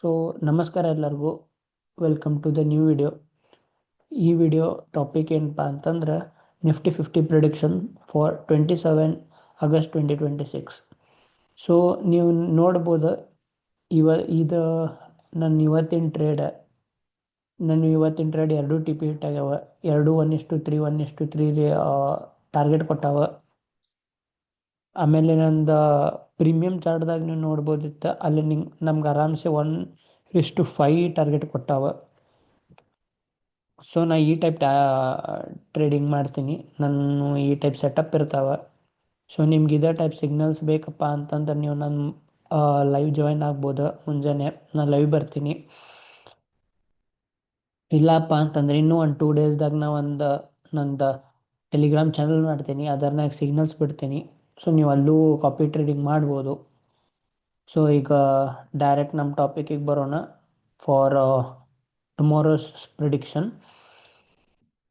So ನಮಸ್ಕಾರ ಎಲ್ಲರಿಗೂ, welcome to the new video. ಈ ವಿಡಿಯೋ ಟಾಪಿಕ್ ಏನಪ್ಪ ಅಂತಂದ್ರೆ Nifty 50 prediction for 27 August 2026. So ನೀವು ನೋಡ್ಬೋದು, ಇದು ನನ್ನ ಇವತ್ತಿನ ಟ್ರೇಡ್ ಎರಡು ಟಿ ಪಿ ಹಿಟ್ ಆಗ್ಯಾವ. ಎರಡು 1:3 1:3 ಟಾರ್ಗೆಟ್ ಕೊಟ್ಟಾವ. ಆಮೇಲೆ ನಂದು ಪ್ರೀಮಿಯಂ ಚಾರ್ಟ್ದಾಗ ನೀವು ನೋಡ್ಬೋದಿತ್ತು, ಅಲ್ಲಿ ನಮ್ಗೆ ಆರಾಮ್ಸೆ 1:5 ಟಾರ್ಗೆಟ್ ಕೊಟ್ಟಾವ. ಸೊ ನಾ ಈ ಟೈಪ್ ಟ್ರೇಡಿಂಗ್ ಮಾಡ್ತೀನಿ, ನಾನು ಈ ಟೈಪ್ ಸೆಟಪ್ ಇರ್ತಾವೆ. ಸೊ ನಿಮ್ಗೆ ಇದೇ ಟೈಪ್ ಸಿಗ್ನಲ್ಸ್ ಬೇಕಪ್ಪ ಅಂತಂದ್ರೆ ನೀವು ನನ್ನ ಲೈವ್ ಜಾಯಿನ್ ಆಗ್ಬೋದು. ಮುಂಜಾನೆ ನಾನು ಲೈವ್ ಬರ್ತೀನಿ. ಇಲ್ಲಪ್ಪ ಅಂತಂದ್ರೆ ಇನ್ನೂ 2 ಡೇಸ್ದಾಗ ನಾ ನಂದು ಟೆಲಿಗ್ರಾಮ್ ಚಾನಲ್ ಮಾಡ್ತೀನಿ, ಅದರ್ನಾಗ ಸಿಗ್ನಲ್ಸ್ ಬಿಡ್ತೀನಿ. ಸೊ ನೀವು ಅಲ್ಲೂ ಕಾಪಿ ಟ್ರೇಡಿಂಗ್ ಮಾಡ್ಬೋದು. ಸೊ ಈಗ ಡೈರೆಕ್ಟ್ ನಮ್ಮ ಟಾಪಿಕಿಗೆ ಬರೋಣ, ಫಾರ್ ಟುಮಾರೋಸ್ ಪ್ರಿಡಿಕ್ಷನ್.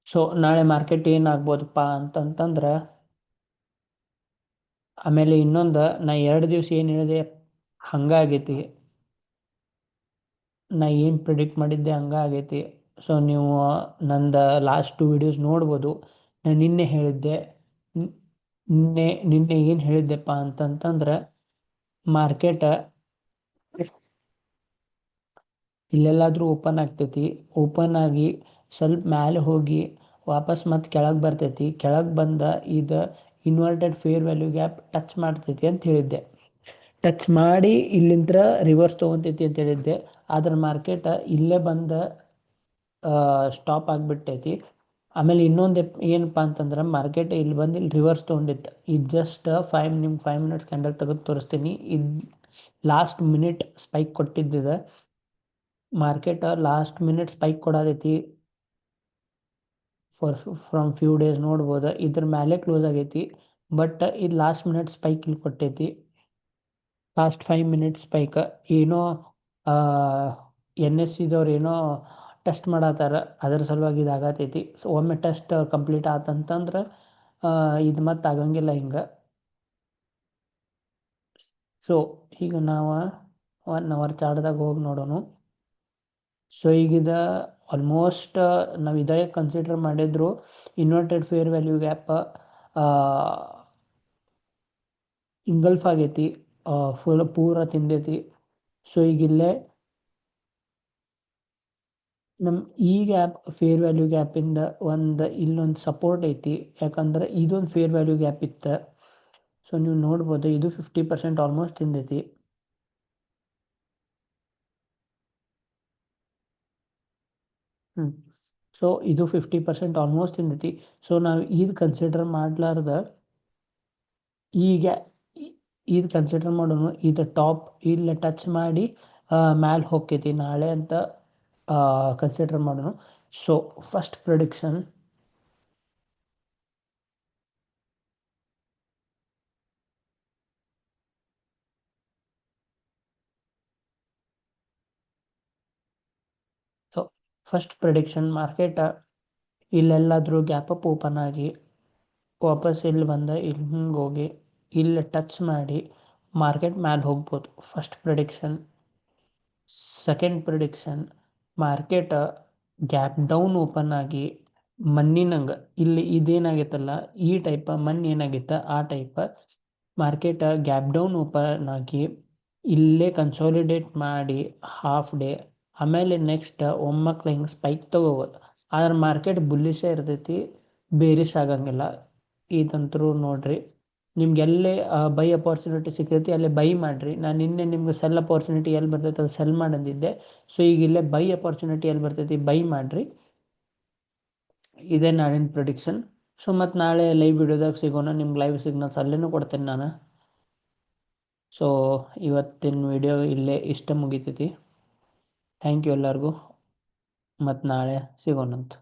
ಸೊ ನಾಳೆ ಮಾರ್ಕೆಟ್ ಏನಾಗ್ಬೋದಪ್ಪ ಅಂತಂತಂದ್ರೆ, ಆಮೇಲೆ ಇನ್ನೊಂದು ನಾ 2 ದಿವಸ ಏನು ಹೇಳಿದೆ ಹಂಗಾಗೈತಿ, ನಾ ಏನು ಪ್ರಿಡಿಕ್ಟ್ ಮಾಡಿದ್ದೆ ಹಂಗಾಗೈತಿ. ಸೊ ನೀವು ನಂದು ಲಾಸ್ಟ್ 2 ವಿಡಿಯೋಸ್ ನೋಡ್ಬೋದು. ನಾನು ನಿನ್ನೆ ಹೇಳಿದ್ದೆ, ನಿನ್ನೆ ಏನು ಹೇಳಿದ್ದೆಪ್ಪ ಅಂತಂತಂದ್ರೆ, ಮಾರ್ಕೆಟ್ ಇಲ್ಲೆಲ್ಲಾದರೂ ಓಪನ್ ಆಗ್ತೈತಿ, ಓಪನ್ ಆಗಿ ಸ್ವಲ್ಪ ಮೇಲೆ ಹೋಗಿ ವಾಪಸ್ ಮತ್ತೆ ಕೆಳಗೆ ಬರ್ತೈತಿ, ಕೆಳಗೆ ಬಂದ ಇದು inverted fair value gap touch ಮಾಡ್ತೈತಿ ಅಂತ ಹೇಳಿದ್ದೆ. ಟಚ್ ಮಾಡಿ ಇಲ್ಲಿಂದ ರಿವರ್ಸ್ ತೊಗೊತೈತಿ ಅಂತ ಹೇಳಿದ್ದೆ. ಆದ್ರೆ ಮಾರ್ಕೆಟ್ ಇಲ್ಲೇ ಬಂದು ಸ್ಟಾಪ್ ಆಗಿಬಿಟ್ಟೈತಿ. ಆಮೇಲೆ ಇನ್ನೊಂದು ಏನಪ್ಪ ಅಂತಂದ್ರೆ, ಮಾರ್ಕೆಟ್ ಇಲ್ಲಿ ಬಂದು ಇಲ್ಲಿ ರಿವರ್ಸ್ ತೊಗೊಂಡಿತ್ತು. ಇದು ಜಸ್ಟ್ 5 ಮಿನಿಟ್ಸ್ ಕ್ಯಾಂಡಲ್ ತೆಗೆದು ತೋರಿಸ್ತೀನಿ. ಇದು ಲಾಸ್ಟ್ ಮಿನಿಟ್ ಸ್ಪೈಕ್ ಕೊಟ್ಟಿದ್ದಿದೆ. ಮಾರ್ಕೆಟ್ ಲಾಸ್ಟ್ ಮಿನಿಟ್ ಸ್ಪೈಕ್ ಕೊಡತೈತಿ ಫ್ರಮ್ ಫ್ಯೂ ಡೇಸ್ ನೋಡ್ಬೋದು. ಇದ್ರ ಮೇಲೆ ಕ್ಲೋಸ್ ಆಗೈತಿ, ಬಟ್ ಇದು ಲಾಸ್ಟ್ ಮಿನಿಟ್ ಸ್ಪೈಕ್ ಇಲ್ಲಿ ಕೊಟ್ಟೈತಿ. ಲಾಸ್ಟ್ 5 ಮಿನಿಟ್ಸ್ ಸ್ಪೈಕ್ ಏನೋ NSE ಏನೋ ಟೆಸ್ಟ್ ಮಾಡತ್ತಾರ, ಅದ್ರ ಸಲುವಾಗಿ ಇದಾಗತೈತಿ. ಸೊ ಒಮ್ಮೆ ಟೆಸ್ಟ್ ಕಂಪ್ಲೀಟ್ ಆತಂತಂದ್ರೆ ಇದು ಮತ್ತೆ ಆಗಂಗಿಲ್ಲ ಹಿಂಗೆ. ಸೊ ಈಗ ನಾವು 1 ಅವರ್ ಚಾರ್ಟ್ದಾಗ ಹೋಗಿ ನೋಡೋಣ. ಸೊ ಈಗಿದ ಆಲ್ಮೋಸ್ಟ್ ನಾವು ಇದೇ ಕನ್ಸಿಡರ್ ಮಾಡಿದ್ರು, ಇನ್ವರ್ಟೆಡ್ ಫೇರ್ ವ್ಯಾಲ್ಯೂ ಗ್ಯಾಪ್ ಇಂಗಲ್ಫ್ ಆಗೈತಿ, ಪೂರ ತಿಂದೈತಿ. ಸೊ ಈಗಿಲ್ಲೇ ನಮ್ಮ ಈ ಗ್ಯಾಪ್ ಫೇರ್ ವ್ಯಾಲ್ಯೂ ಗ್ಯಾಪಿಂದ ಇಲ್ಲೊಂದು ಸಪೋರ್ಟ್ ಐತಿ, ಯಾಕಂದ್ರೆ ಇದೊಂದು ಫೇರ್ ವ್ಯಾಲ್ಯೂ ಗ್ಯಾಪ್ ಇತ್ತು. ಸೊ ನೀವು ನೋಡ್ಬೋದು, ಇದು 50% ಆಲ್ಮೋಸ್ಟ್ ತಿಂದೈತಿ. ಸೊ ಇದು 50% ಆಲ್ಮೋಸ್ಟ್ ತಿಂದೈತಿ. ಸೊ ನಾವು ಇದು ಕನ್ಸಿಡರ್ ಮಾಡ್ಲಾರ್ದ ಈಗ ಇದು ಕನ್ಸಿಡರ್ ಮಾಡೋಣ, ಇದು ಟಾಪ್ ಇಲ್ಲ ಟಚ್ ಮಾಡಿ ಮ್ಯಾಲೆ ಹೋಗ್ತೈತಿ ನಾಳೆ ಅಂತ ಕನ್ಸಿಡರ್ ಮಾಡೋಣ. ಸೊ ಫಸ್ಟ್ ಪ್ರಿಡಿಕ್ಷನ್, ಮಾರ್ಕೆಟ್ ಇಲ್ಲೆಲ್ಲಾದರೂ ಗ್ಯಾಪ್ ಅಪ್ ಓಪನ್ ಆಗಿ ವಾಪಸ್ ಇಲ್ಲಿ ಬಂದ ಇಲ್ಲಿ ಹಿಂಗೆ ಹೋಗಿ ಇಲ್ಲಿ ಟಚ್ ಮಾಡಿ ಮಾರ್ಕೆಟ್ ಮ್ಯಾಲೆ ಹೋಗ್ಬೋದು. First prediction. Second prediction, market gap down open ಆಗಿ ಮಣ್ಣಿನಂಗೆ ಇಲ್ಲಿ ಇದೇನಾಗೈತಲ್ಲ ಈ ಟೈಪ್ ಮಣ್ಣು ಏನಾಗೈತೆ ಆ type market gap down open ಆಗಿ ಇಲ್ಲೇ ಕನ್ಸಾಲಿಡೇಟ್ ಮಾಡಿ ಹಾಫ್ ಡೇ ಆಮೇಲೆ ನೆಕ್ಸ್ಟ್ ಒಮ್ಮಕ್ಳು ಹಿಂಗೆ ಸ್ಪೈಕ್ ತಗೋಬೋದು. ಆದ್ರೆ ಮಾರ್ಕೆಟ್ ಬುಲ್ಲಿಶೇ ಇರ್ತೈತಿ, ಬೇರಿಶ್ ಆಗಂಗಿಲ್ಲ. ಇದಂತರೂ ನೋಡ್ರಿ, ನಿಮ್ಗೆ ಎಲ್ಲೇ ಬೈ ಅಪಾರ್ಚುನಿಟಿ ಸಿಗ್ತೈತಿ ಅಲ್ಲೇ ಬೈ ಮಾಡಿರಿ. ನಾನು ನಿನ್ನೆ ನಿಮ್ಗೆ ಸೆಲ್ ಅಪಾರ್ಚುನಿಟಿ ಎಲ್ಲಿ ಬರ್ತೈತೆ ಅದು ಸೆಲ್ ಮಾಡಂದಿದ್ದೆ. ಸೊ ಈಗ ಇಲ್ಲೇ ಬೈ ಅಪಾರ್ಚುನಿಟಿ ಎಲ್ಲಿ ಬರ್ತೈತಿ ಬೈ ಮಾಡಿರಿ. ಇದೇ ನಾಳಿನ ಪ್ರಿಡಿಕ್ಷನ್. ಸೊ ಮತ್ತು ನಾಳೆ ಲೈವ್ ವಿಡಿಯೋದಾಗ ಸಿಗೋಣ. ನಿಮ್ಗೆ ಲೈವ್ ಸಿಗ್ನಲ್ಸ್ ಅಲ್ಲೇನೂ ಕೊಡ್ತೇನೆ ನಾನು. ಸೊ ಇವತ್ತಿನ ವಿಡಿಯೋ ಇಲ್ಲೇ ಇಷ್ಟ ಮುಗಿತೈತಿ. ಥ್ಯಾಂಕ್ ಯು ಎಲ್ಲರಿಗೂ, ಮತ್ತು ನಾಳೆ ಸಿಗೋಣಂತ.